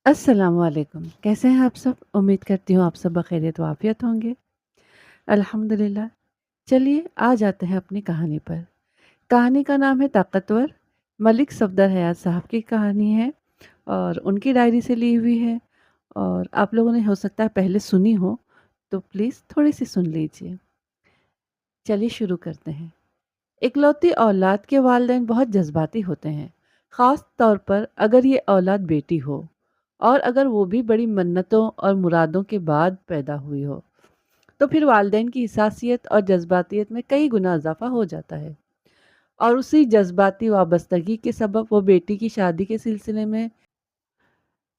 अस्सलाम वालेकुम। कैसे हैं आप सब? उम्मीद करती हूँ आप सब बखैरियत व आफ़ियत होंगे। अल्हम्दुलिल्लाह। चलिए आ जाते हैं अपनी कहानी पर। कहानी का नाम है ताकतवर। मलिक सफदर हयात साहब की कहानी है और उनकी डायरी से ली हुई है और आप लोगों ने हो सकता है पहले सुनी हो, तो प्लीज़ थोड़ी-सी सुन लीजिए। चलिए शुरू करते हैं। इकलौती औलाद के वालिदैन बहुत जज़्बाती होते हैं, ख़ास तौर पर अगर ये औलाद बेटी हो और अगर वो भी बड़ी मन्नतों और मुरादों के बाद पैदा हुई हो, तो फिर वालिदैन की हसासियत और जज़्बातियत में कई गुना इज़ाफ़ा हो जाता है और उसी जज़्बाती वाबस्तगी के सबब वो बेटी की शादी के सिलसिले में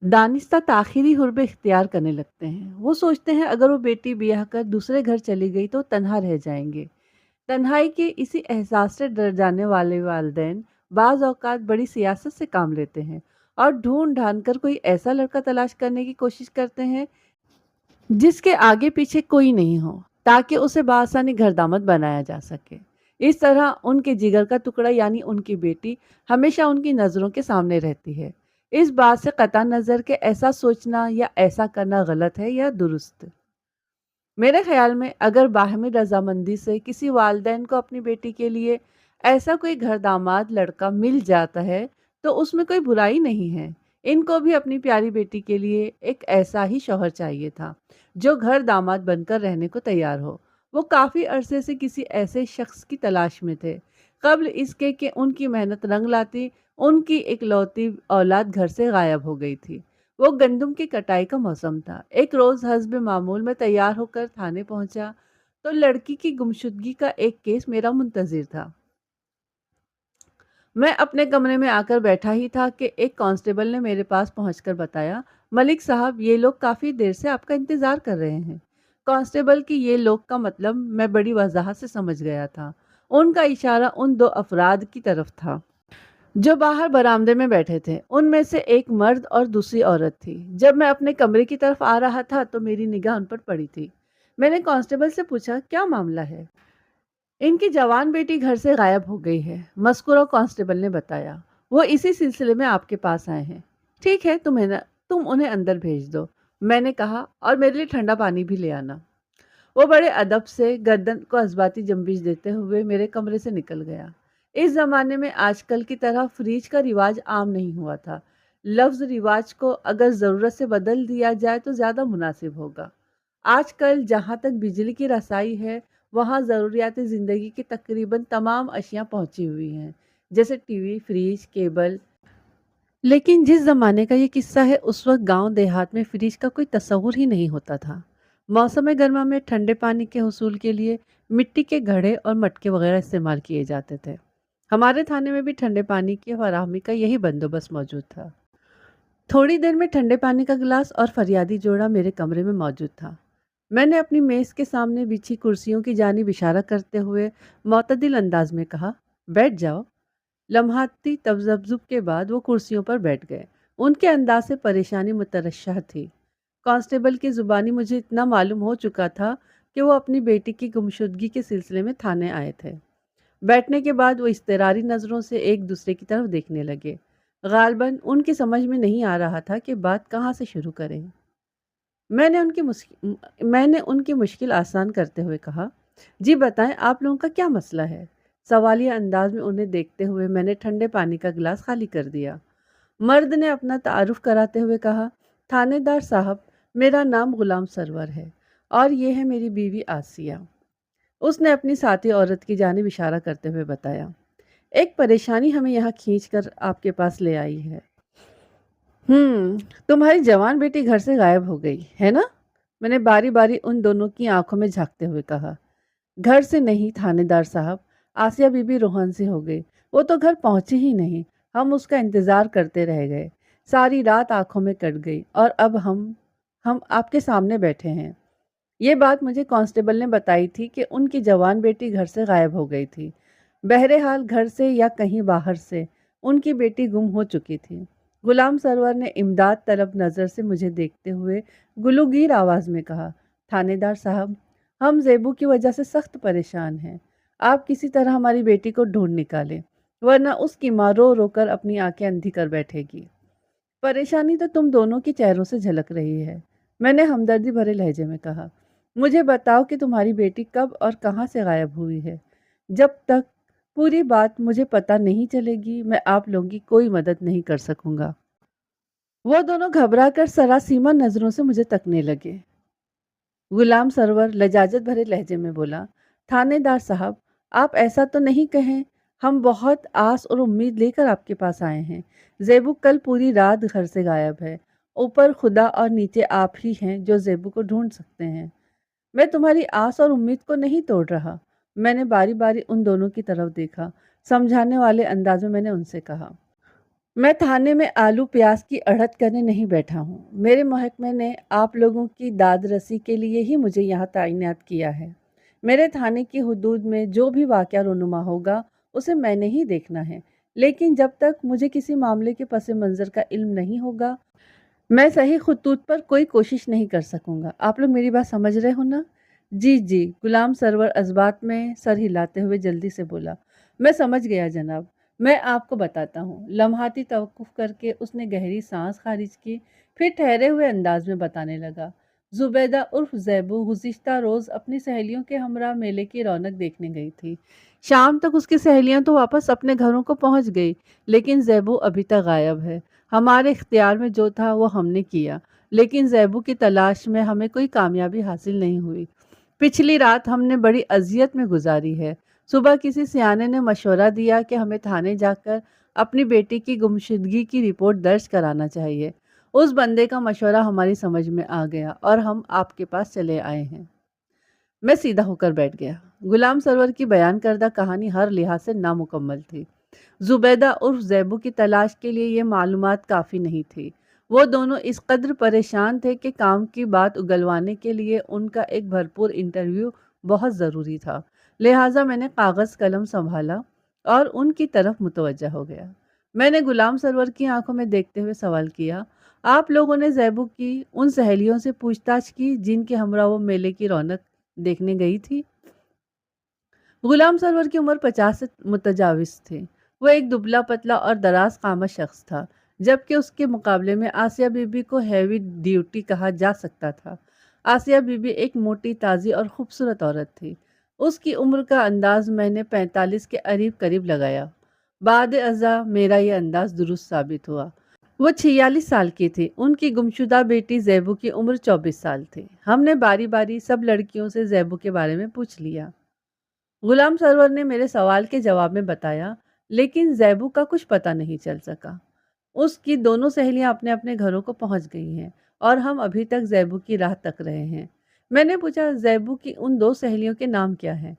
दानिस्ता ताख़िरी हुर्ब इख्तियार करने लगते हैं। वो सोचते हैं अगर वो बेटी ब्याह कर दूसरे घर चली गई तो तन्हा रह जाएँगे। तन्हाई के इसी एहसास से डर जाने वाले वालिदैन बाज़ औक़ात बड़ी सियासत से काम लेते हैं और ढूँढ-ढाँढ कर कोई ऐसा लड़का तलाश करने की कोशिश करते हैं, जिसके आगे पीछे कोई नहीं हो, ताकि उसे बआसानी घरदामद बनाया जा सके। इस तरह उनके जिगर का टुकड़ा यानी उनकी बेटी हमेशा उनकी नज़रों के सामने रहती है। इस बात से कतई नज़र के ऐसा सोचना या ऐसा करना गलत है या दुरुस्त। मेरे ख़्याल में अगर बाहमी रज़ामंदी से किसी वालिदैन को अपनी बेटी के लिए ऐसा कोई घर दामाद लड़का मिल जाता है, तो उसमें कोई बुराई नहीं है। इनको भी अपनी प्यारी बेटी के लिए एक ऐसा ही शौहर चाहिए था, जो घर दामाद बनकर रहने को तैयार हो। वो काफ़ी अरसे से किसी ऐसे शख्स की तलाश में थे। क़ब्ल इसके कि उनकी मेहनत रंग लाती, उनकी इकलौती औलाद घर से गायब हो गई थी। वो गंदम की कटाई का मौसम था। एक रोज़ हस्ब मामूल में तैयार होकर थाने पहुंचा, तो लड़की की गुमशुदगी का एक केस मेरा मुंतज़िर था। मैं अपने कमरे में आकर बैठा ही था कि एक कांस्टेबल ने मेरे पास पहुंचकर बताया, मलिक साहब ये लोग काफ़ी देर से आपका इंतज़ार कर रहे हैं। कांस्टेबल की ये लोग का मतलब मैं बड़ी वज़ाहत से समझ गया था। उनका इशारा उन दो अफराद की तरफ था जो बाहर बरामदे में बैठे थे। उनमें से एक मर्द और दूसरी औरत थी। जब मैं अपने कमरे की तरफ आ रहा था तो मेरी निगाह उन पर पड़ी थी। मैंने कांस्टेबल से पूछा, क्या मामला है? इनकी जवान बेटी घर से गायब हो गई है, मस्कुरा कांस्टेबल ने बताया। वो इसी सिलसिले में आपके पास आए हैं। ठीक है, तुम उन्हें अंदर भेज दो, मैंने कहा, और मेरे लिए ठंडा पानी भी ले आना। वो बड़े अदब से गर्दन को अज़बाती जंबिश देते हुए मेरे कमरे से निकल गया। इस ज़माने में आजकल की तरह फ्रिज का रिवाज आम नहीं हुआ था। लफ्ज़ रिवाज को अगर ज़रूरत से बदल दिया जाए तो ज़्यादा मुनासिब होगा। आजकल जहाँ तक बिजली की रसाई है, वहाँ ज़रूरियात ज़िंदगी की तकरीबन तमाम अशिया पहुँची हुई हैं, जैसे टीवी, फ्रिज, केबल। लेकिन जिस ज़माने का ये किस्सा है, उस वक़्त गाँव देहात में फ्रिज का कोई तसव्वुर ही नहीं होता था। मौसम गर्मा में ठंडे पानी के हुसूल के लिए मिट्टी के घड़े और मटके वग़ैरह इस्तेमाल किए जाते थे। हमारे थाने में भी ठंडे पानी की फराहमी का यही बंदोबस्त मौजूद था। थोड़ी देर में ठंडे पानी का गिलास और फरियादी जोड़ा मेरे कमरे में मौजूद था। मैंने अपनी मेज़ के सामने बिछी कुर्सियों की जानिब इशारा करते हुए मुतदिल अंदाज में कहा, बैठ जाओ। लम्हाती तज़ब्ज़ुब के बाद वो कुर्सियों पर बैठ गए। उनके अंदाज से परेशानी मुतरश्शह थी। कांस्टेबल की ज़ुबानी मुझे इतना मालूम हो चुका था कि वो अपनी बेटी की गुमशुदगी के सिलसिले में थाने आए थे। बैठने के बाद वो इज़्तिरारी नज़रों से एक दूसरे की तरफ देखने लगे। ग़ालिबन उनकी समझ में नहीं आ रहा था कि बात कहाँ से शुरू करें। मैंने उनकी मुश्किल आसान करते हुए कहा, जी बताएं आप लोगों का क्या मसला है? सवालिया अंदाज में उन्हें देखते हुए मैंने ठंडे पानी का गिलास खाली कर दिया। मर्द ने अपना तारुफ कराते हुए कहा, थानेदार साहब, मेरा नाम गुलाम सरवर है और ये है मेरी बीवी आसिया। उसने अपनी साथी औरत की जानिब इशारा करते हुए बताया, एक परेशानी हमें यहाँ खींच कर आपके पास ले आई है। तुम्हारी जवान बेटी घर से गायब हो गई है ना? मैंने बारी बारी उन दोनों की आंखों में झांकते हुए कहा। घर से नहीं थानेदार साहब, आसिया बीबी रोहन से हो गई। वो तो घर पहुंची ही नहीं। हम उसका इंतजार करते रह गए। सारी रात आंखों में कट गई और अब हम आपके सामने बैठे हैं। ये बात मुझे कांस्टेबल ने बताई थी कि उनकी जवान बेटी घर से गायब हो गई थी। बहरहाल घर से या कहीं बाहर से उनकी बेटी गुम हो चुकी थी। गुलाम सरवर ने इमदाद तलब नज़र से मुझे देखते हुए गुलूगीर आवाज़ में कहा, थानेदार साहब, हम ज़ेबू की वजह से सख्त परेशान हैं। आप किसी तरह हमारी बेटी को ढूंढ निकालें, वरना उसकी माँ रो रो कर अपनी आंखें अंधी कर बैठेगी। परेशानी तो तुम दोनों के चेहरों से झलक रही है, मैंने हमदर्दी भरे लहजे में कहा। मुझे बताओ कि तुम्हारी बेटी कब और कहाँ से गायब हुई है। जब तक पूरी बात मुझे पता नहीं चलेगी, मैं आप लोगों की कोई मदद नहीं कर सकूंगा। वो दोनों घबराकर सरासीमा नजरों से मुझे तकने लगे। गुलाम सरवर लजाजत भरे लहजे में बोला, थानेदार साहब, आप ऐसा तो नहीं कहें। हम बहुत आस और उम्मीद लेकर आपके पास आए हैं। जेबू कल पूरी रात घर से गायब है। ऊपर खुदा और नीचे आप ही हैं जो जेबू को ढूंढ सकते हैं। मैं तुम्हारी आस और उम्मीद को नहीं तोड़ रहा। मैंने बारी बारी उन दोनों की तरफ देखा। समझाने वाले अंदाज में मैंने उनसे कहा, मैं थाने में आलू प्याज की अड़हत करने नहीं बैठा हूँ। मेरे महकमे ने आप लोगों की दाद रसी के लिए ही मुझे यहाँ तैनात किया है। मेरे थाने की हुदूद में जो भी वाक़या रोनुमा होगा उसे मैंने ही देखना है। लेकिन जब तक मुझे किसी मामले के पस मंज़र का इल्म नहीं होगा, मैं सही खतूत पर कोई कोशिश नहीं कर सकूंगा। आप लोग मेरी बात समझ रहे हो ना? जी जी, गुलाम सरवर अज़बात में सर हिलाते हुए जल्दी से बोला, मैं समझ गया जनाब। मैं आपको बताता हूँ। लम्हाती तवक्कुफ करके उसने गहरी सांस खारिज की, फिर ठहरे हुए अंदाज में बताने लगा। जुबैदा उर्फ जैबू गुज़िश्ता रोज़ अपनी सहेलियों के हमरा मेले की रौनक देखने गई थी। शाम तक उसकी सहेलियां तो वापस अपने घरों को पहुंच गई, लेकिन जैबू अभी तक गायब है। हमारे इख्तियार में जो था वो हमने किया, लेकिन जैबू की तलाश में हमें कोई कामयाबी हासिल नहीं हुई। पिछली रात हमने बड़ी अजियत में गुजारी है। सुबह किसी सियाने ने मशवरा दिया कि हमें थाने जाकर अपनी बेटी की गुमशुदगी की रिपोर्ट दर्ज कराना चाहिए। उस बंदे का मशवरा हमारी समझ में आ गया और हम आपके पास चले आए हैं। मैं सीधा होकर बैठ गया। गुलाम सरवर की बयान करदा कहानी हर लिहाज से नामुकम्मल थी। जुबैदा उर्फ ज़ैबू की तलाश के लिए ये मालूमात काफ़ी नहीं थी। वो दोनों इस कद्र परेशान थे कि काम की बात उगलवाने के लिए उनका एक भरपूर इंटरव्यू बहुत ज़रूरी था। लिहाजा मैंने कागज़ कलम संभाला और उनकी तरफ मुतवज्जा हो गया। मैंने गुलाम सरवर की आंखों में देखते हुए सवाल किया, आप लोगों ने ज़ैबू की उन सहेलियों से पूछताछ की जिनके हमरा वो मेले की रौनक देखने गई थी? गुलाम सरवर की उम्र 50 से मुतजाविज थी। वो एक दुबला पतला और दराज कामा शख्स था, जबकि उसके मुकाबले में आसिया बीबी को हैवी ड्यूटी कहा जा सकता था। आसिया बीबी एक मोटी, ताज़ी और खूबसूरत औरत थी। उसकी उम्र का अंदाज मैंने 45 के करीब करीब लगाया। बाद अज़ा मेरा ये अंदाज दुरुस्त साबित हुआ। वो 46 साल की थी। उनकी गुमशुदा बेटी जैबू की उम्र 24 साल थी। हमने बारी बारी सब लड़कियों से जैबू के बारे में पूछ लिया। गुलाम सरवर ने मेरे सवाल के जवाब में बताया, लेकिन जैबू का कुछ पता नहीं चल सका। उसकी दोनों सहेलियां अपने अपने घरों को पहुंच गई हैं और हम अभी तक जैबू की राह तक रहे हैं। मैंने पूछा, जैबू की उन दो सहेलियों के नाम क्या हैं?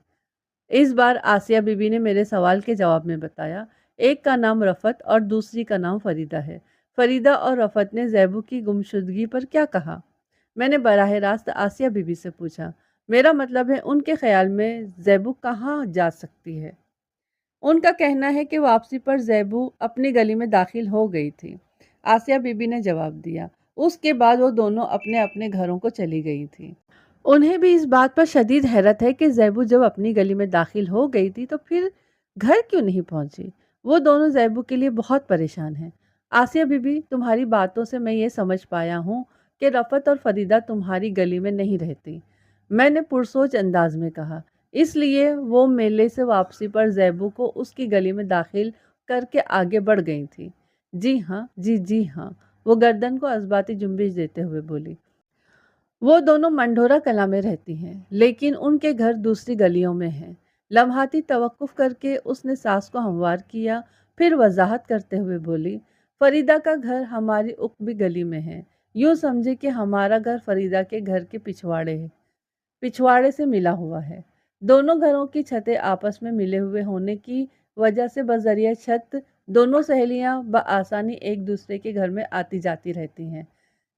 इस बार आसिया बीबी ने मेरे सवाल के जवाब में बताया, एक का नाम रफ़त और दूसरी का नाम फरीदा है। फरीदा और रफ़त ने जैबू की गुमशुदगी पर क्या कहा? मैंने बराह रास्त आसिया बीबी से पूछा। मेरा मतलब है, उनके ख्याल में ज़ैबू कहाँ जा सकती है? उनका कहना है कि वापसी पर ज़ैबू अपनी गली में दाखिल हो गई थी। आसिया बीबी ने जवाब दिया। उसके बाद वो दोनों अपने अपने घरों को चली गई थी। उन्हें भी इस बात पर शदीद हैरत है कि ज़ैबू जब अपनी गली में दाखिल हो गई थी तो फिर घर क्यों नहीं पहुंची। वो दोनों ज़ैबू के लिए बहुत परेशान हैं। आसिया बीबी, तुम्हारी बातों से मैं ये समझ पाया हूँ कि रफ़त और फरीदा तुम्हारी गली में नहीं रहती, मैंने पुरसोच अंदाज में कहा। इसलिए वो मेले से वापसी पर ज़ैबू को उसकी गली में दाखिल करके आगे बढ़ गई थी। जी हाँ, जी हाँ, वो गर्दन को अज़बाती जुम्बिश देते हुए बोली। वो दोनों मंढोरा कला में रहती हैं, लेकिन उनके घर दूसरी गलियों में हैं। लम्हाती तवक्कुफ करके उसने सास को हमवार किया, फिर वजाहत करते हुए बोली, फरीदा का घर हमारी उक्बी गली में है। यूँ समझे कि हमारा घर फरीदा के घर के पिछवाड़े से मिला हुआ है। दोनों घरों की छतें आपस में मिले हुए होने की वजह से बजरिया छत दोनों सहेलियां बआसानी एक दूसरे के घर में आती जाती रहती हैं,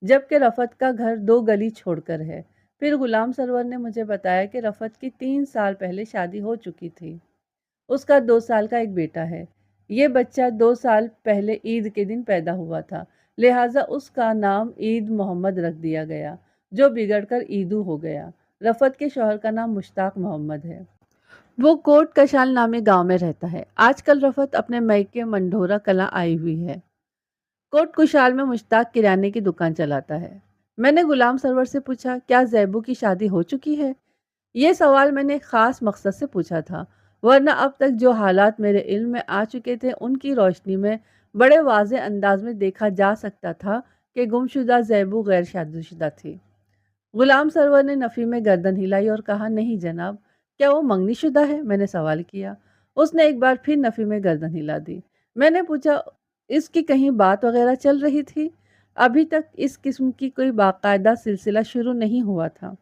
जबकि रफ़त का घर 2 गली छोड़कर है। फिर गुलाम सरवर ने मुझे बताया कि रफ़त की 3 साल पहले शादी हो चुकी थी। उसका 2 साल का एक बेटा है। ये बच्चा 2 साल पहले ईद के दिन पैदा हुआ था, लिहाजा उसका नाम ईद मोहम्मद रख दिया गया, जो बिगड़कर ईदू हो गया। रफ़त के शौहर का नाम मुश्ताक मोहम्मद है। वो कोट कशाल नामे गांव में रहता है। आजकल रफ़त अपने मैके मंढोरा कलां आई हुई है। कोट कुशाल में मुश्ताक किराने की दुकान चलाता है। मैंने गुलाम सरवर से पूछा, क्या ज़ैबू की शादी हो चुकी है? ये सवाल मैंने एक ख़ास मकसद से पूछा था, वरना अब तक जो हालात मेरे इल्म में आ चुके थे, उनकी रोशनी में बड़े वाज़ेह अंदाज़ में देखा जा सकता था कि गुमशुदा ज़ैबू गैर शादीशुदा थी। गुलाम सरवर ने नफ़ी में गर्दन हिलाई और कहा, नहीं जनाब। क्या वो मंगनीशुदा है? मैंने सवाल किया। उसने एक बार फिर नफ़ी में गर्दन हिला दी। मैंने पूछा, इसकी कहीं बात वगैरह चल रही थी? अभी तक इस किस्म की कोई बाकायदा सिलसिला शुरू नहीं हुआ था।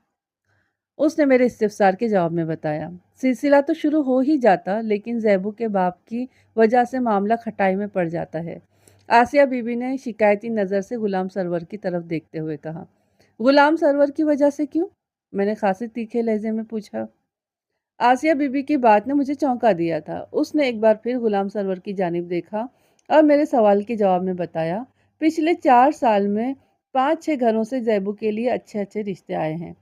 उसने मेरे इस्तिफसार के जवाब में बताया, सिलसिला तो शुरू हो ही जाता, लेकिन ज़ैबू के बाप की वजह से मामला खटाई में पड़ जाता है। आसिया बीबी ने शिकायती नज़र से गुलाम सरवर की तरफ देखते हुए कहा। गुलाम सरवर की वजह से क्यों? मैंने खासी तीखे लहजे में पूछा। आसिया बीबी की बात ने मुझे चौंका दिया था। उसने एक बार फिर गुलाम सरवर की जानिब देखा और मेरे सवाल के जवाब में बताया, पिछले 4 साल में 5-6 घरों से ज़ैबू के लिए अच्छे अच्छे रिश्ते आए हैं,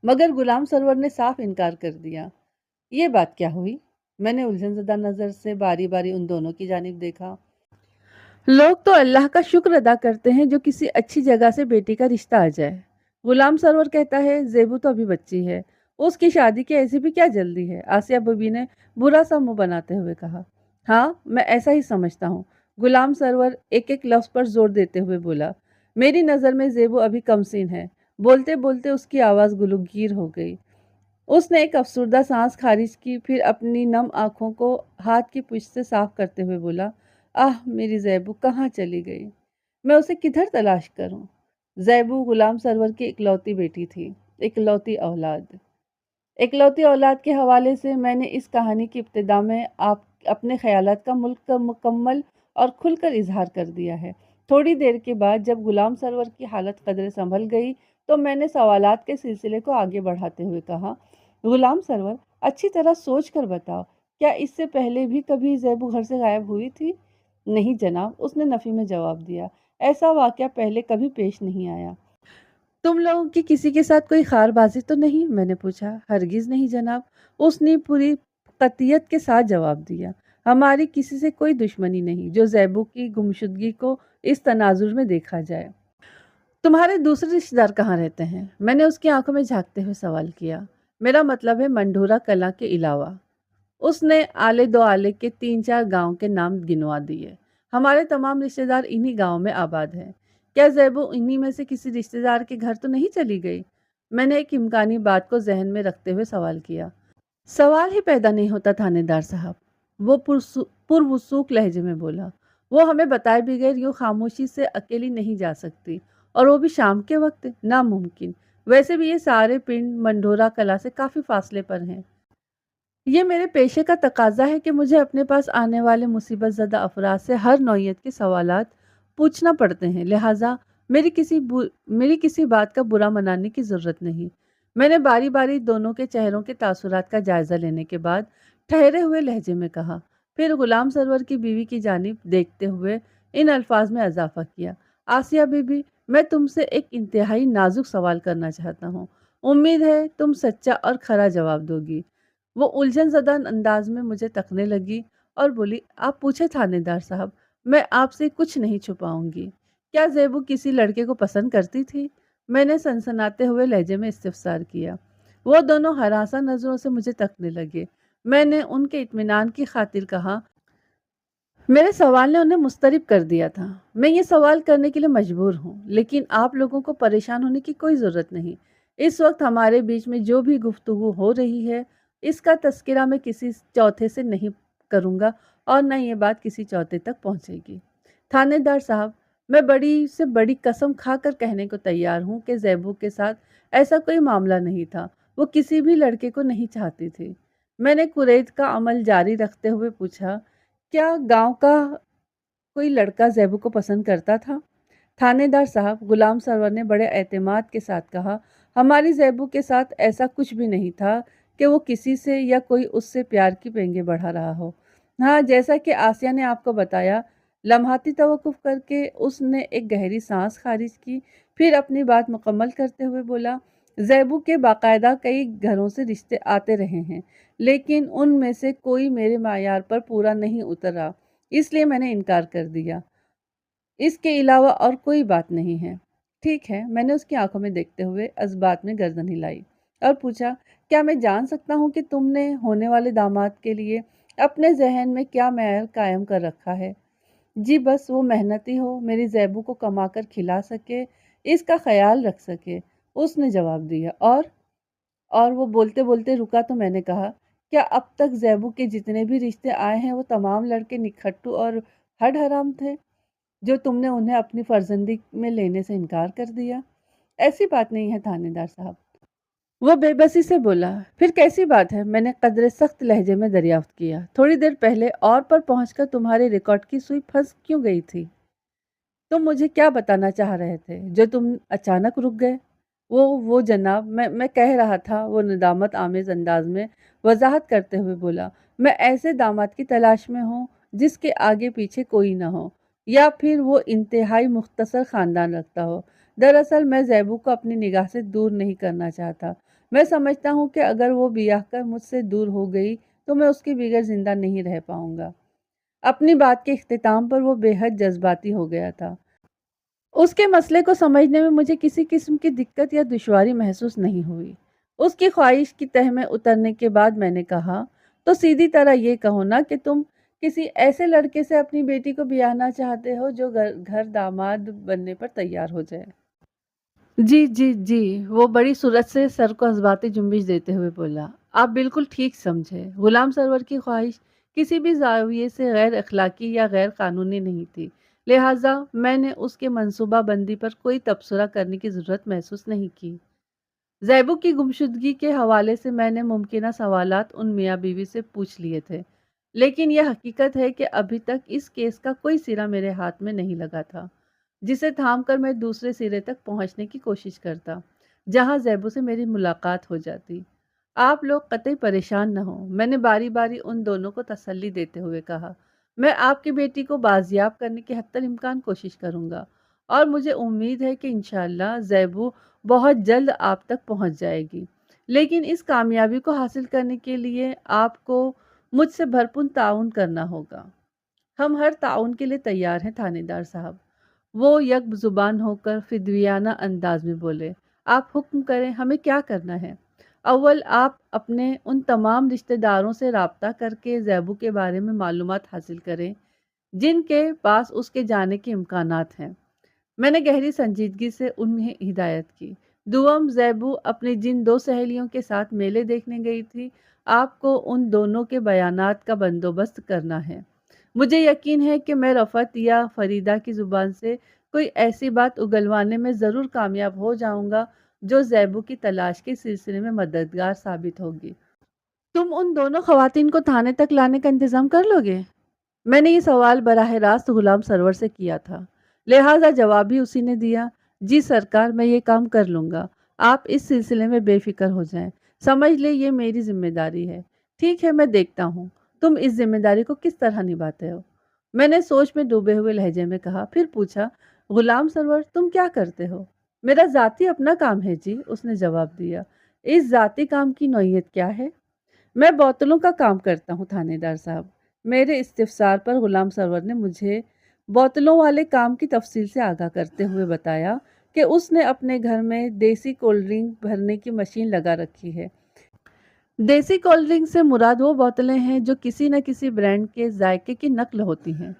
मगर गुलाम सरवर ने साफ इनकार कर दिया। ये बात क्या हुई? मैंने उलझनज़दा नज़र से बारी बारी उन दोनों की जानिब देखा। लोग तो अल्लाह का शुक्र अदा करते हैं जो किसी अच्छी जगह से बेटी का रिश्ता आ जाए। गुलाम सरवर कहता है, ज़ेबू तो अभी बच्ची है, उसकी शादी की ऐसी भी क्या जल्दी है? आसिया बीबी ने बुरा सा मुंह बनाते हुए कहा। हाँ, मैं ऐसा ही समझता हूँ। गुलाम सरवर एक एक लफ्ज़ पर जोर देते हुए बोला। मेरी नज़र में ज़ेबू अभी कमसीन है। बोलते बोलते उसकी आवाज़ गुलूगीर हो गई। उसने एक अफसुर्दा सांस खारिज की, फिर अपनी नम आंखों को हाथ की पुष्ट से साफ करते हुए बोला, आह मेरी ज़ैबू कहाँ चली गई? मैं उसे किधर तलाश करूं? ज़ैबू गुलाम सरवर की इकलौती बेटी थी, इकलौती औलाद। इकलौती औलाद के हवाले से मैंने इस कहानी की इब्तिदा में आप अपने ख्यालात का मुकम्मल और खुलकर इजहार कर दिया है। थोड़ी देर के बाद जब गुलाम सरवर की हालत कदरे संभल गई, तो मैंने सवालात के सिलसिले को आगे बढ़ाते हुए कहा, गुलाम सरवर, अच्छी तरह सोच कर बताओ, क्या इससे पहले भी कभी ज़ैबू घर से गायब हुई थी? नहीं जनाब, उसने नफ़ी में जवाब दिया। ऐसा वाक़या पहले कभी पेश नहीं आया। तुम लोगों की किसी के साथ कोई ख़ारबाज़ी तो नहीं? मैंने पूछा। हरगिज़ नहीं जनाब, उसने पूरी क़तियत के साथ जवाब दिया। हमारी किसी से कोई दुश्मनी नहीं, जो ज़ैबू की गुमशुदगी को इस तनाज़ुर में देखा जाए। तुम्हारे दूसरे रिश्तेदार कहाँ रहते हैं? मैंने उसकी आंखों में झांकते हुए सवाल किया। मेरा मतलब है मंढोरा कला के अलावा। उसने आले दो आले के 3-4 गांव के नाम गिनवा दिए। हमारे तमाम रिश्तेदार इन्हीं गांव में आबाद हैं। क्या ज़ैबू इन्हीं में से किसी रिश्तेदार के घर तो नहीं चली गई? मैंने एक इम्कानी बात को जहन में रखते हुए सवाल किया। सवाल ही पैदा नहीं होता थानेदार साहब, वो पुरवसूक लहजे में बोला। वो हमें बताए बगैर यूं खामोशी से अकेली नहीं जा सकती, और वो भी शाम के वक्त, नामुमकिन। वैसे भी ये सारे पिंड मंढोरा कला से काफ़ी फासले पर हैं। ये मेरे पेशे का तकाजा है कि मुझे अपने पास आने वाले मुसीबत ज़दा अफराद से हर नौइयत के सवालात पूछना पड़ते हैं, लिहाजा मेरी किसी बात का बुरा मनाने की ज़रूरत नहीं। मैंने बारी बारी दोनों के चेहरों के तासुरात का जायज़ा लेने के बाद ठहरे हुए लहजे में कहा, फिर गुलाम सरवर की बीवी की जानिब देखते हुए इन अल्फाज में इजाफा किया, आसिया बीबी, मैं तुमसे एक इंतहाई नाजुक सवाल करना चाहता हूँ। उम्मीद है तुम सच्चा और खरा जवाब दोगी। वो उलझन ज़दा अंदाज में मुझे तकने लगी और बोली, आप पूछे थानेदार साहब, मैं आपसे कुछ नहीं छुपाऊंगी। क्या ज़ेबू किसी लड़के को पसंद करती थी? मैंने सनसनाते हुए लहजे में इस्तिफसार किया। वो दोनों हरासा नज़रों से मुझे तकने लगे। मैंने उनके इत्मीनान की खातिर कहा, मेरे सवाल ने उन्हें मुस्तरिब कर दिया था। मैं ये सवाल करने के लिए मजबूर हूँ, लेकिन आप लोगों को परेशान होने की कोई ज़रूरत नहीं। इस वक्त हमारे बीच में जो भी गुफ्तगू हो रही है, इसका तज़किरा मैं किसी चौथे से नहीं करूँगा, और न ये बात किसी चौथे तक पहुँचेगी। थानेदार साहब, मैं बड़ी से बड़ी कसम खाकर कहने को तैयार हूँ कि ज़ैबू के साथ ऐसा कोई मामला नहीं था। वो किसी भी लड़के को नहीं चाहती थी। मैंने कुरैद का अमल जारी रखते हुए पूछा, क्या गांव का कोई लड़का ज़ैबू को पसंद करता था? थानेदार साहब, गुलाम सरवर ने बड़े एतमाद के साथ कहा, हमारी ज़ैबू के साथ ऐसा कुछ भी नहीं था कि वो किसी से या कोई उससे प्यार की पेंगे बढ़ा रहा हो। हाँ, जैसा कि आसिया ने आपको बताया। लम्हाती तवक्कुफ करके उसने एक गहरी सांस खारिज की, फिर अपनी बात मुकम्मल करते हुए बोला, ज़ैबू के बाकायदा कई घरों से रिश्ते आते रहे हैं, लेकिन उनमें से कोई मेरे मायार पर पूरा नहीं उतरा, इसलिए मैंने इनकार कर दिया। اس کے علاوہ اور کوئی بات نہیں ہے۔ ٹھیک ہے، میں نے اس کی آنکھوں میں دیکھتے ہوئے اسبات میں گردن ہلائی اور پوچھا، کیا میں جان سکتا ہوں کہ تم نے ہونے والے داماد کے لیے اپنے ذہن میں کیا معیار قائم کر رکھا ہے؟ جی بس وہ محنتی ہو، میری زیبو کو کما کر کھلا سکے، اس کا خیال رکھ سکے، اس نے جواب دیا۔ اور وہ بولتے بولتے رکا تو میں نے کہا، کیا اب تک زیبو کے جتنے بھی رشتے آئے ہیں وہ تمام لڑکے نکھٹو اور ہڈ حرام تھے جو تم نے انہیں اپنی فرزندی میں لینے سے انکار کر دیا؟ ایسی بات نہیں ہے تھانے دار صاحب، وہ بے بسی سے بولا۔ پھر کیسی بات ہے؟ میں نے قدرے سخت لہجے میں دریافت کیا۔ تھوڑی دیر پہلے اور پر پہنچ کر تمہارے ریکارڈ کی سوئی پھنس کیوں گئی تھی؟ تم مجھے کیا بتانا چاہ رہے تھے جو تم اچانک رک گئے؟ وہ جناب، میں کہہ رہا تھا، وہ ندامت آمیز انداز میں وضاحت کرتے ہوئے بولا، میں ایسے داماد کی تلاش میں ہوں جس کے آگے پیچھے کوئی نہ ہو، یا پھر وہ انتہائی مختصر خاندان رکھتا ہو۔ دراصل میں زیبو کو اپنی نگاہ سے دور نہیں کرنا چاہتا۔ میں سمجھتا ہوں کہ اگر وہ بیاہ کر مجھ سے دور ہو گئی تو میں اس کے بغیر زندہ نہیں رہ پاؤں گا۔ اپنی بات کے اختتام پر وہ بے حد جذباتی ہو گیا تھا۔ اس کے مسئلے کو سمجھنے میں مجھے کسی قسم کی دقت یا دشواری محسوس نہیں ہوئی۔ اس کی خواہش کی تہ میں اترنے کے بعد میں نے کہا، تو سیدھی طرح یہ کہو نا کہ تم کسی ایسے لڑکے سے اپنی بیٹی کو بیاہنا چاہتے ہو جو گھر داماد بننے پر تیار ہو جائے۔ جی جی جی، وہ بڑی سرعت سے سر کو اثباتی جنبش دیتے ہوئے بولا، آپ بالکل ٹھیک سمجھے۔ غلام سرور کی خواہش کسی بھی زاویے سے غیر اخلاقی یا غیر قانونی نہیں تھی، لہٰذا میں نے اس کے منصوبہ بندی پر کوئی تبصرہ کرنے کی ضرورت محسوس نہیں کی۔ زیبو کی گمشدگی کے حوالے سے میں نے ممکنہ سوالات ان میاں بیوی سے پوچھ لیے تھے، لیکن یہ حقیقت ہے کہ ابھی تک اس کیس کا کوئی سرا میرے ہاتھ میں نہیں لگا تھا جسے تھام کر میں دوسرے سرے تک پہنچنے کی کوشش کرتا، جہاں زیبو سے میری ملاقات ہو جاتی۔ آپ لوگ قطعی پریشان نہ ہوں، میں نے باری باری ان دونوں کو تسلی دیتے ہوئے کہا، میں آپ کی بیٹی کو بازیاب کرنے کی حتی الامکان کوشش کروں گا، اور مجھے امید ہے کہ انشاءاللہ زیبو بہت جلد آپ تک پہنچ جائے گی۔ لیکن اس کامیابی کو حاصل کرنے کے لیے آپ کو مجھ سے بھرپور تعاون کرنا ہوگا۔ ہم ہر تعاون کے لیے تیار ہیں تھانے دار صاحب، وہ یک زبان ہو کر فدویانہ انداز میں بولے۔ آپ حکم کریں، ہمیں کیا کرنا ہے؟ اول آپ اپنے ان تمام رشتہ داروں سے رابطہ کر کے زیبو کے بارے میں معلومات حاصل کریں جن کے پاس اس کے جانے کے امکانات ہیں۔ میں نے گہری سنجیدگی سے انہیں ہدایت کی۔ دوم، زیبو اپنی جن دو سہیلیوں کے ساتھ میلے دیکھنے گئی تھی، آپ کو ان دونوں کے بیانات کا بندوبست کرنا ہے۔ مجھے یقین ہے کہ میں رفعت یا فریدہ کی زبان سے کوئی ایسی بات اگلوانے میں ضرور کامیاب ہو جاؤں گا جو زیبو کی تلاش کے سلسلے میں مددگار ثابت ہوگی۔ تم ان دونوں خواتین کو تھانے تک لانے کا انتظام کر لو گے؟ میں نے یہ سوال براہ راست غلام سرور سے کیا تھا، لہٰذا جواب بھی اسی نے دیا۔ جی سرکار، میں یہ کام کر لوں گا، آپ اس سلسلے میں بے فکر ہو جائیں، سمجھ لے یہ میری ذمہ داری ہے۔ ٹھیک ہے، میں دیکھتا ہوں تم اس ذمہ داری کو کس طرح نبھاتے ہو، میں نے سوچ میں ڈوبے ہوئے لہجے میں کہا۔ پھر پوچھا، غلام سرور تم کیا کرتے ہو؟ میرا ذاتی اپنا کام ہے جی، اس نے جواب دیا۔ اس ذاتی کام کی نوعیت کیا ہے؟ میں بوتلوں کا کام کرتا ہوں تھانے دار صاحب۔ میرے استفسار پر غلام سرور نے مجھے بوتلوں والے کام کی تفصیل سے آگاہ کرتے ہوئے بتایا کہ اس نے اپنے گھر میں دیسی کولڈ ڈرنک بھرنے کی مشین لگا رکھی ہے۔ دیسی کولڈ ڈرنک سے مراد وہ بوتلیں ہیں جو کسی نہ کسی برانڈ کے ذائقے کی نقل ہوتی ہیں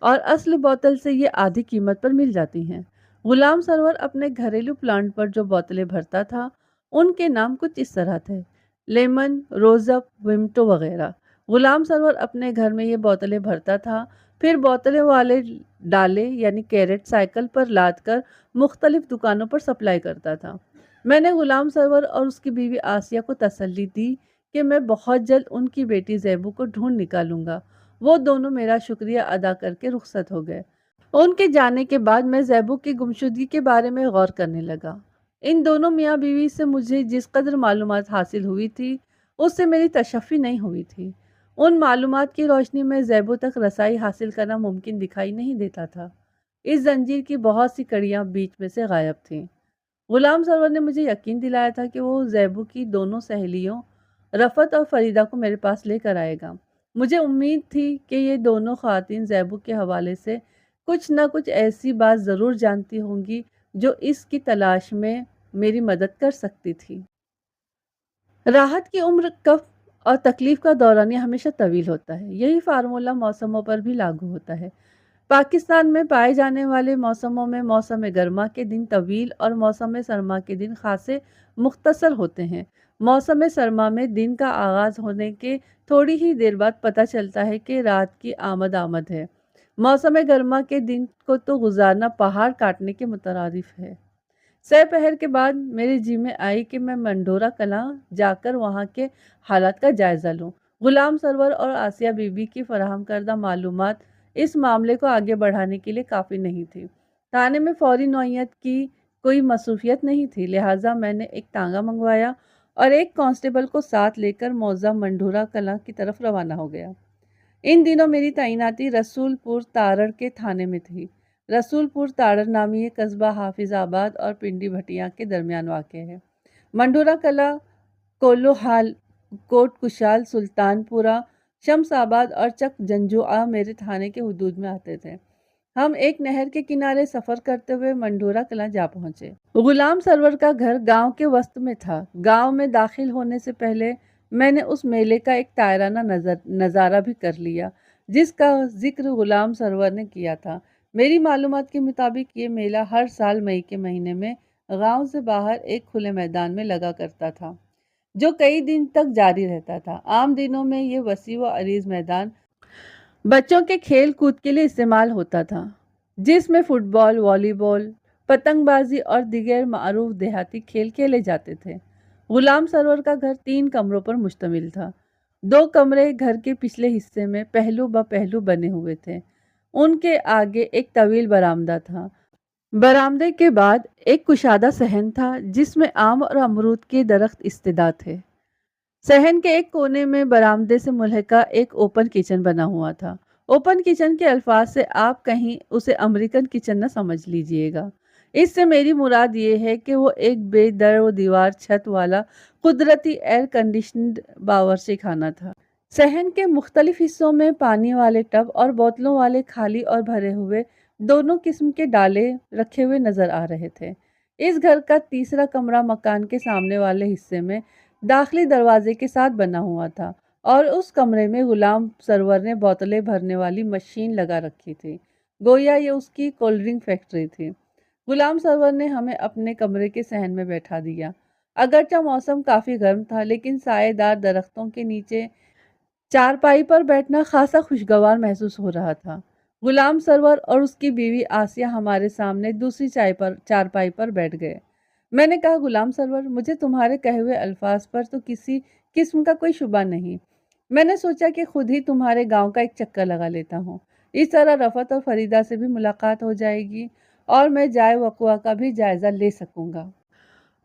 اور اصل بوتل سے یہ آدھی قیمت پر مل جاتی ہیں۔ غلام سرور اپنے گھریلو پلانٹ پر جو بوتلیں بھرتا تھا ان کے نام کچھ اس طرح تھے: لیمن، روز اپ، ومٹو وغیرہ۔ غلام سرور اپنے گھر میں یہ بوتلیں بھرتا تھا، پھر بوتلیں والے ڈالے یعنی کیرٹ سائیکل پر لاد کر مختلف دکانوں پر سپلائی کرتا تھا۔ میں نے غلام سرور اور اس کی بیوی آسیہ کو تسلی دی کہ میں بہت جلد ان کی بیٹی زیبو کو ڈھونڈ نکالوں گا۔ وہ دونوں میرا شکریہ ادا کر کے رخصت ہو گئے۔ ان کے جانے کے بعد میں زیبو کی گمشدگی کے بارے میں غور کرنے لگا۔ ان دونوں میاں بیوی سے مجھے جس قدر معلومات حاصل ہوئی تھی اس سے میری تشفی نہیں ہوئی تھی۔ ان معلومات کی روشنی میں زیبو تک رسائی حاصل کرنا ممکن دکھائی نہیں دیتا تھا۔ اس زنجیر کی بہت سی کڑیاں بیچ میں سے غائب تھیں۔ غلام سرور نے مجھے یقین دلایا تھا کہ وہ زیبو کی دونوں سہیلیوں رفعت اور فریدہ کو میرے پاس لے کر آئے گا۔ مجھے امید تھی کہ یہ دونوں خواتین زیبو کے حوالے سے कुछ न कुछ ऐसी बात ज़रूर जानती होंगी जो इसकी तलाश में मेरी मदद कर सकती थी। राहत की उम्र कम और तकलीफ का दौरानिया हमेशा तवील होता है। यही फार्मूला मौसमों पर भी लागू होता है। पाकिस्तान में पाए जाने वाले मौसमों में मौसम गर्मा के दिन तवील और मौसम सरमा के दिन खासे मुख्तसर होते हैं। मौसम सरमा में दिन का आगाज़ होने के थोड़ी ही देर बाद पता चलता है कि रात की आमद आमद है। मौसम गर्मा के दिन को तो गुजारना पहाड़ काटने के मुतरादिफ है। सह पहर के बाद मेरे जी में आई कि मैं मंडोरा कलां जाकर वहाँ के हालात का जायज़ा लूँ। गुलाम सरवर और आसिया बीबी की फराहम करदा मालूमात इस मामले को आगे बढ़ाने के लिए काफ़ी नहीं थी। थाने में फौरी नौयत की कोई मसरूफियत नहीं थी, लिहाजा मैंने एक तांगा मंगवाया और एक कांस्टेबल को साथ लेकर मौजा मंडोरा कलां की तरफ रवाना हो गया। इन दिनों मेरी तैनाती रसूलपुर तारड़ के थाने में थी। रसूलपुर तारड़ नामी ये कस्बा हाफिजाबाद और पिंडी भटिया के दरमियान वाक़ है। मंडोरा कला, कोल्लोहाल, कोट कुशाल, सुल्तानपुरा, शम्साबाद और चक जंजुआ मेरे थाने के हुदूद में आते थे। हम एक नहर के किनारे सफ़र करते हुए मंडोरा कलां जा पहुंचे। गुलाम सरवर का घर गांव के वस्त में था। गांव में दाखिल होने से पहले मैंने उस मेले का एक तायराना नज़ारा भी कर लिया जिसका जिक्र गुलाम सरवर ने किया था। मेरी मालूमात के मुताबिक ये मेला हर साल मई के महीने में गांव से बाहर एक खुले मैदान में लगा करता था जो कई दिन तक जारी रहता था। आम दिनों में ये वसी व अरीज मैदान बच्चों के खेल कूद के लिए इस्तेमाल होता था, जिसमें फुटबॉल, वॉलीबॉल, पतंगबाजी और दीगर मारूफ देहाती खेल खेले जाते थे। गुलाम सरवर का घर 3 कमरों पर मुश्तमिल था। 2 कमरे घर के पिछले हिस्से में पहलू ब पहलू बने हुए थे। उनके आगे एक तवील बरामदा था। बरामदे के बाद एक कुशादा सहन था जिसमें आम और अमरूद के दरख्त इस्तेदा थे। सहन के एक कोने में बरामदे से मुल्हका एक ओपन किचन बना हुआ था। ओपन किचन के अल्फाज से आप कहीं उसे अमेरिकन किचन न समझ लीजिएगा। इससे मेरी मुराद ये है कि वो एक बेदर व दीवार छत वाला कुदरती एयर कंडीशनड बावर्ची खाना था। सहन के मुख्तलिफ हिस्सों में पानी वाले टब और बोतलों वाले खाली और भरे हुए दोनों किस्म के डाले रखे हुए नजर आ रहे थे। इस घर का तीसरा कमरा मकान के सामने वाले हिस्से में दाखिली दरवाजे के साथ बना हुआ था और उस कमरे में गुलाम सरवर ने बोतलें भरने वाली मशीन लगा रखी थी। गोया ये उसकी कोल्ड ड्रिंक फैक्ट्री थी। गुलाम सरवर ने हमें अपने कमरे के सहन में बैठा दिया। अगरचा मौसम काफ़ी गर्म था, लेकिन साएदार दरख्तों के नीचे चारपाई पर बैठना खासा खुशगवार महसूस हो रहा था। गुलाम सरवर और उसकी बीवी आसिया हमारे सामने दूसरी चारपाई पर बैठ गए। मैंने कहा, गुलाम सरवर, मुझे तुम्हारे कहे हुए अल्फाज पर तो किसी किस्म का कोई शुबा नहीं। मैंने सोचा कि खुद ही तुम्हारे गांव का एक चक्कर लगा लेता हूँ। इस तरह रफत और फरीदा से भी मुलाकात हो जाएगी और मैं जाए वक़ुआ का भी जायज़ा ले सकूंगा।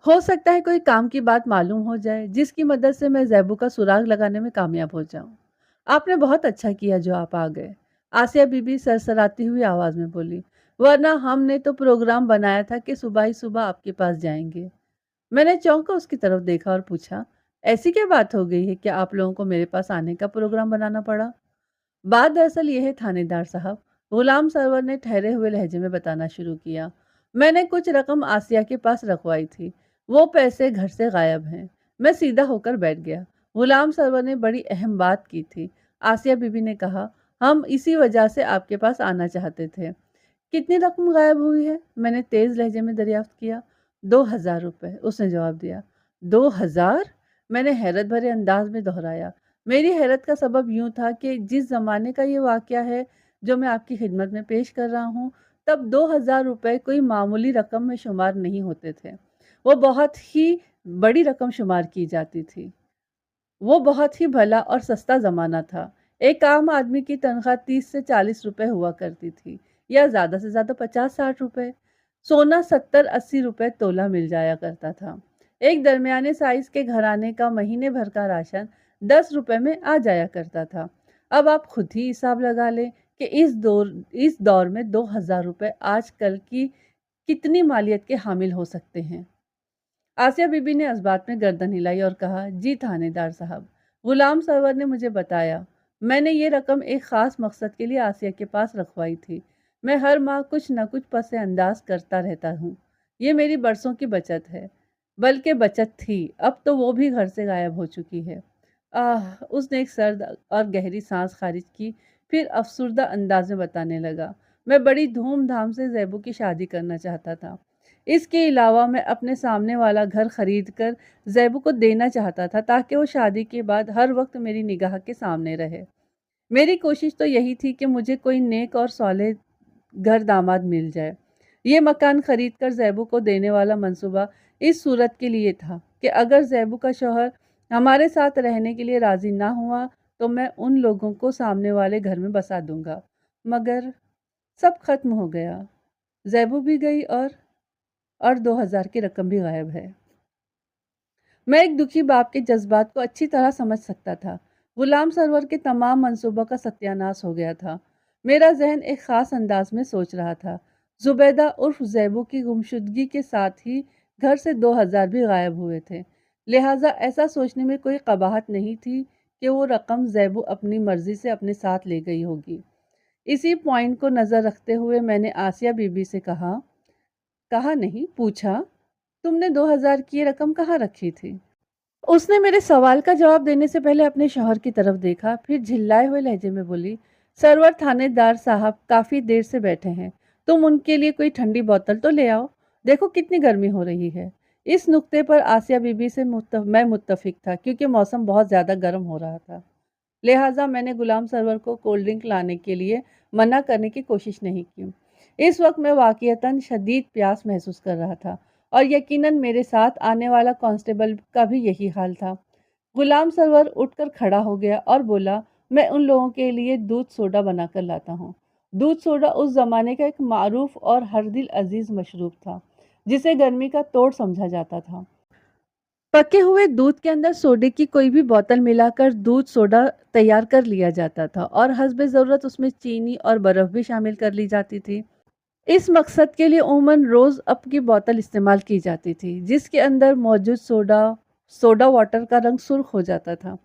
हो सकता है कोई काम की बात मालूम हो जाए जिसकी मदद से मैं ज़ैबू का सुराग लगाने में कामयाब हो जाऊं। आपने बहुत अच्छा किया जो आप आ गए। आसिया बीबी सरसराती हुई आवाज़ में बोली, वरना हमने तो प्रोग्राम बनाया था कि सुबह ही सुबह आपके पास जाएंगे। मैंने चौंक कर उसकी तरफ देखा और पूछा, ऐसी क्या बात हो गई है कि आप लोगों को मेरे पास आने का प्रोग्राम बनाना पड़ा? बात दरअसल ये है थानेदार साहब, गुलाम सरवर ने ठहरे हुए लहजे में बताना शुरू किया। मैंने कुछ रकम आसिया के पास रखवाई थी। वो पैसे घर से गायब हैं। मैं सीधा होकर बैठ गया। गुलाम सरवर ने बड़ी अहम बात की थी। आसिया बीबी ने कहा, हम इसी वजह से आपके पास आना चाहते थे। कितनी रकम गायब हुई है? मैंने तेज लहजे में दरियाफ्त किया। 2,000 रुपए, उसने जवाब दिया। 2,000? मैंने हैरत भरे अंदाज में दोहराया। मेरी हैरत का सबब यूं था कि जिस जमाने का ये वाकया है जो मैं आपकी खिदमत में पेश कर रहा हूँ, तब 2,000 रुपए कोई मामूली रकम में शुमार नहीं होते थे। वो बहुत ही बड़ी रकम शुमार की जाती थी। वो बहुत ही भला और सस्ता ज़माना था। एक आम आदमी की तनख्वाह 30 से 40 रुपए हुआ करती थी, या ज़्यादा से ज़्यादा 50-60 रुपए। सोना 70-80 रुपए तोला मिल जाया करता था। एक दरमियाने साइज के घराने का महीने भर का राशन 10 रुपए में आ जाया करता था। अब आप खुद ही हिसाब लगा लें कि इस दौर में 2,000 रुपए आजकल की कितनी मालियत के हामिल हो सकते हैं। आसिया बीबी ने इस बात में गर्दन हिलाई और कहा, जी थानेदार साहब, गुलाम सरवर ने मुझे बताया। मैंने ये रकम एक ख़ास मकसद के लिए आसिया के पास रखवाई थी। मैं हर माह कुछ न कुछ पस अंदाज करता रहता हूँ। ये मेरी बरसों की बचत है, बल्कि बचत थी, अब तो वो भी घर से गायब हो चुकी है। उसने एक सर्द और गहरी सांस खारिज की, फिर अफसुर्दा अंदाज में बताने लगा। मैं बड़ी धूमधाम से ज़ैबू की शादी करना चाहता था। इसके अलावा मैं अपने सामने वाला घर खरीद कर ज़ैबू को देना चाहता था, ताकि वो शादी के बाद हर वक्त मेरी निगाह के सामने रहे। मेरी कोशिश तो यही थी कि मुझे कोई नेक और सौले घर दामाद मिल जाए। ये मकान खरीद कर ज़ैबू को देने वाला मंसूबा इस सूरत के लिए था कि अगर ज़ैबू का शौहर हमारे साथ रहने के लिए राज़ी ना हुआ, तो मैं उन लोगों को सामने वाले घर में बसा दूंगा। मगर सब खत्म हो गया। ज़ैबू भी गई और 2000 की रकम भी गायब है। मैं एक दुखी बाप के जज्बात को अच्छी तरह समझ सकता था। गुलाम सरवर के तमाम मंसूबों का सत्यानाश हो गया था। मेरा जहन एक ख़ास अंदाज में सोच रहा था। जुबैदा उर्फ ज़ैबू की गुमशुदगी के साथ ही घर से 2000 भी गायब हुए थे। लिहाजा ऐसा सोचने में कोई कबाहत नहीं थी कि वो रकम ज़ैबू अपनी मर्जी से अपने साथ ले गई होगी। इसी पॉइंट को नज़र रखते हुए मैंने आसिया बीबी से कहा, कहा नहीं, पूछा, तुमने 2000 की ये रकम कहाँ रखी थी? उसने मेरे सवाल का जवाब देने से पहले अपने शौहर की तरफ देखा, फिर झिल्लाए हुए लहजे में बोली, सरवर थानेदार साहब काफ़ी देर से बैठे हैं। तुम उनके लिए कोई ठंडी बोतल तो ले आओ। देखो कितनी गर्मी हो रही है। इस नुक्ते पर आसिया बीबी से मैं मुत्तफिक था, क्योंकि मौसम बहुत ज़्यादा गर्म हो रहा था। लिहाजा मैंने गुलाम सरवर को कोल्ड ड्रिंक लाने के लिए मना करने की कोशिश नहीं की। इस वक्त मैं वाक़ईतन शदीद प्यास महसूस कर रहा था, और यकीनन मेरे साथ आने वाला कांस्टेबल का भी यही हाल था। गुलाम सरवर उठकर खड़ा हो गया और बोला, मैं उन लोगों के लिए दूध सोडा बनाकर लाता हूँ। दूध सोडा उस ज़माने का एक मारूफ और हर दिल अजीज़ मशरूब था, जिसे गर्मी का तोड़ समझा जाता था। पके हुए दूध के अंदर सोडे की कोई भी बोतल मिलाकर दूध सोडा तैयार कर लिया जाता था, और हस्बे ज़रूरत उसमें चीनी और बर्फ़ भी शामिल कर ली जाती थी। इस मकसद के लिए उमूमन रोज़ अप की बोतल इस्तेमाल की जाती थी, जिसके अंदर मौजूद सोडा वाटर का रंग सुर्ख हो जाता था।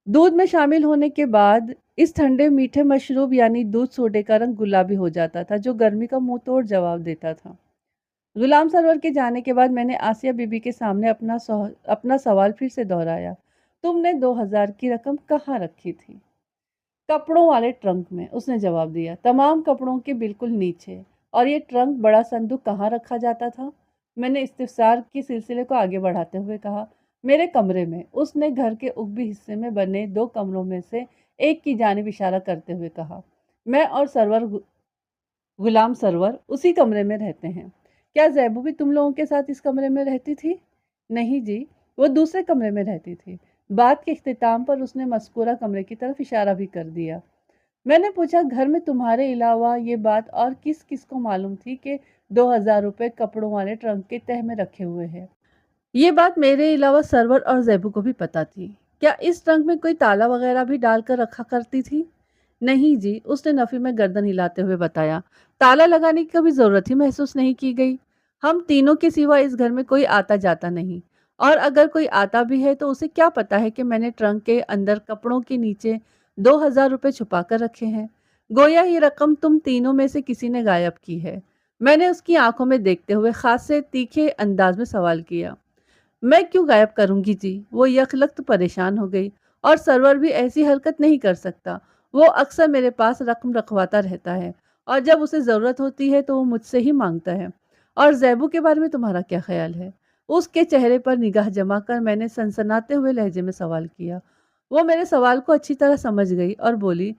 दूध में शामिल होने के बाद इस ठंडे मीठे मशरूब यानी दूध सोडे का रंग गुलाबी हो जाता था, जो गर्मी का मुंह तोड़ जवाब देता था। गुलाम सरवर के जाने के बाद मैंने आसिया बीबी के सामने अपना सवाल फिर से दोहराया, तुमने 2000 की रकम कहाँ रखी थी? कपड़ों वाले ट्रंक में, उसने जवाब दिया, तमाम कपड़ों के बिल्कुल नीचे। और ये ट्रंक बड़ा संदूक कहाँ रखा जाता था? मैंने इस्तिफसार की सिलसिले को आगे बढ़ाते हुए कहा, मेरे कमरे में। उसने घर के उगबी हिस्से में बने 2 कमरों में से एक की जानिब इशारा करते हुए कहा, मैं और गुलाम सरवर उसी कमरे में रहते हैं। क्या ज़ैबू भी तुम लोगों के साथ इस कमरे में रहती थी? नहीं जी, वो दूसरे कमरे में रहती थी। बात के इख्तिताम पर उसने मज़कूरा कमरे की तरफ इशारा भी कर दिया। मैंने पूछा, घर में तुम्हारे अलावा ये बात और किस किस को मालूम थी कि 2000 रुपए कपड़ों वाले ट्रंक के तह में रखे हुए हैं? ये बात मेरे अलावा सरवर और ज़ैबू को भी पता थी। क्या इस ट्रंक में कोई ताला वगैरह भी डालकर रखा करती थी? नहीं जी, उसने नफ़ी में गर्दन हिलाते हुए बताया। ताला लगाने की कभी ज़रूरत ही महसूस नहीं की गई। हम तीनों के सिवा इस घर में कोई आता जाता नहीं, और अगर कोई आता भी है तो उसे क्या पता है कि मैंने ट्रंक के अंदर कपड़ों के नीचे 2000 रुपए छुपा कर रखे हैं। गोया ये रकम तुम तीनों में से किसी ने गायब की है। मैंने उसकी आंखों में देखते हुए खासे तीखे अंदाज में सवाल किया। मैं क्यों गायब करूंगी जी? वो यकलख्त परेशान हो गई। और सरवर भी ऐसी हरकत नहीं कर सकता। वो अक्सर मेरे पास रकम रखवाता रहता है, और जब उसे ज़रूरत होती है तो वो मुझसे ही मांगता है। और ज़ैबू के बारे में तुम्हारा क्या ख्याल है? उसके चेहरे पर निगाह जमा कर मैंने सनसनाते हुए लहजे में सवाल किया। वो मेरे सवाल को अच्छी तरह समझ गई और बोली,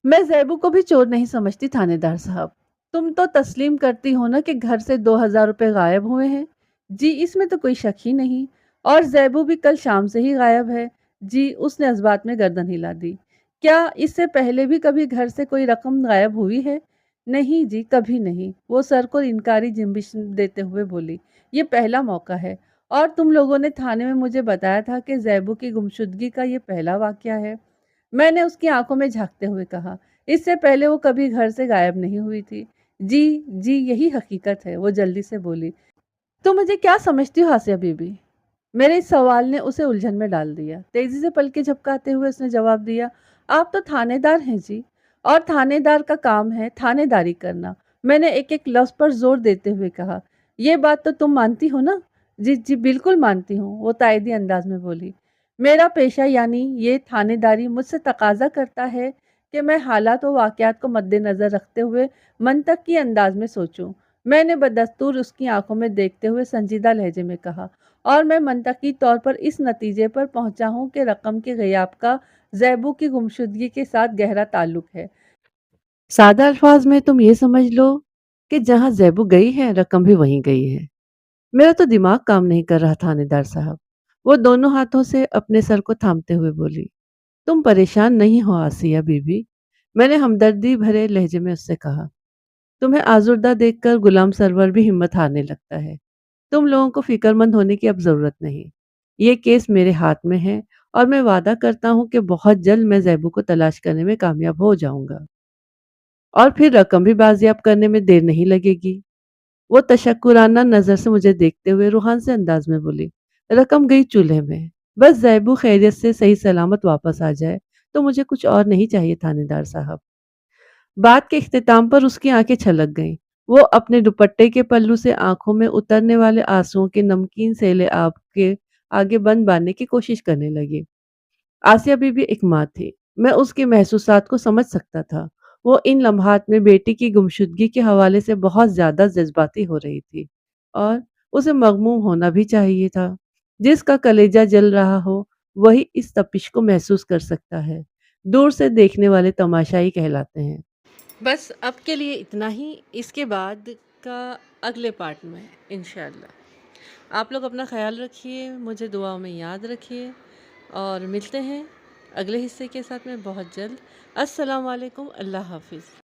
मैं ज़ैबू को भी चोर नहीं समझती थानेदार साहब। तुम तो तस्लीम करती हो ना कि घर से 2000 रुपए गायब हुए हैं? जी, इसमें तो कोई शक ही नहीं। और ज़ैबू भी कल शाम से ही गायब है। जी, उसने इस्बात में गर्दन हिला दी। क्या इससे पहले भी कभी घर से कोई रकम गायब हुई है? नहीं जी, कभी नहीं। वो सर को इनकारी जिम्बिश देते हुए बोली, ये पहला मौका है। और तुम लोगों ने थाने में मुझे बताया था कि ज़ैबू की गुमशुदगी का ये पहला वाकया है। मैंने उसकी आंखों में झांकते हुए कहा, इससे पहले वो कभी घर से गायब नहीं हुई थी। जी, जी, यही हकीकत है, वो जल्दी से बोली। तो मुझे क्या समझती हो आसिया बीबी? मेरे इस सवाल ने उसे उलझन में डाल दिया। तेजी से पलकें झपकाते हुए उसने जवाब दिया, आप तो थानेदार हैं जी, और थानेदार का काम है थानेदारी करना। मैंने एक-एक लफ्ज़ पर ज़ोर देते हुए कहा। ये बात तो तुम मानती हो ना? जी, जी, बिल्कुल मानती हूँ, वो तायदी अंदाज़ में बोली। मेरा पेशा यानी ये थानेदारी मुझसे तकाज़ा करता है कि मैं हालात व वाक़यात को मद्देनज़र रखते हुए मंतकी अंदाज़ में सोचूँ। मैंने बदस्तूर उसकी आँखों में देखते हुए संजीदा लहज़े में कहा, और मैं मंतकी तौर पर इस नतीजे पर पहुँचा हूँ कि रकम के ग़ियाब का ज़ैबू की गुमशुदगी के साथ गहरा ताल्लुक है। सादा अल्फाज में तुम ये समझ लो कि जहाँ ज़ैबू गई है, रकम भी वहीं गई है। मेरा तो दिमाग काम नहीं कर रहा थानेदार साहब। वो दोनों हाथों से अपने सर को थामते हुए बोली, तुम परेशान नहीं हो आसिया बीबी। मैंने हमदर्दी भरे लहजे में उससे कहा, तुम्हें आज़ुर्दा देखकर गुलाम सरवर भी हिम्मत हारने लगता है। तुम लोगों को फ़िक्रमंद होने की अब ज़रूरत नहीं। ये केस मेरे हाथ में है और मैं वादा करता हूँ कि बहुत जल्द मैं ज़ैबू को तलाश करने में कामयाब हो जाऊँगा। और फिर रकम भी बाजियाब करने में देर नहीं लगेगी। वो तशक्कुराना नज़र से मुझे देखते हुए रूहान से अंदाज में बोली, रकम गई चूल्हे में। बस ज़ैबू खैरियत से सही सलामत वापस आ जाए, तो मुझे कुछ और नहीं चाहिए थानेदार साहब। बात के इख्तिताम पर उसकी आंखें छलक गईं। वो अपने दुपट्टे के पल्लू से आंखों में उतरने वाले आंसुओं के नमकीन सेले आग के आगे बंद बांधने की कोशिश करने लगी। आसिया बीबी एक माँ थी। मैं उसके महसूसात को समझ सकता था। वो इन लम्हात में बेटी की गुमशुदगी के हवाले से बहुत ज़्यादा जज़्बाती हो रही थी और उसे मग़मूम होना भी चाहिए था। जिसका कलेजा जल रहा हो, वही इस तपिश को महसूस कर सकता है। दूर से देखने वाले तमाशाई कहलाते हैं। बस अब के लिए इतना ही। इसके बाद का अगले पार्ट में इंशाअल्लाह। आप लोग अपना ख़्याल रखिए, मुझे दुआओं में याद रखिए और मिलते हैं अगले हिस्से के साथ में बहुत जल्द। अस्सलाम वालेकुम, अल्लाह हाफ़िज़।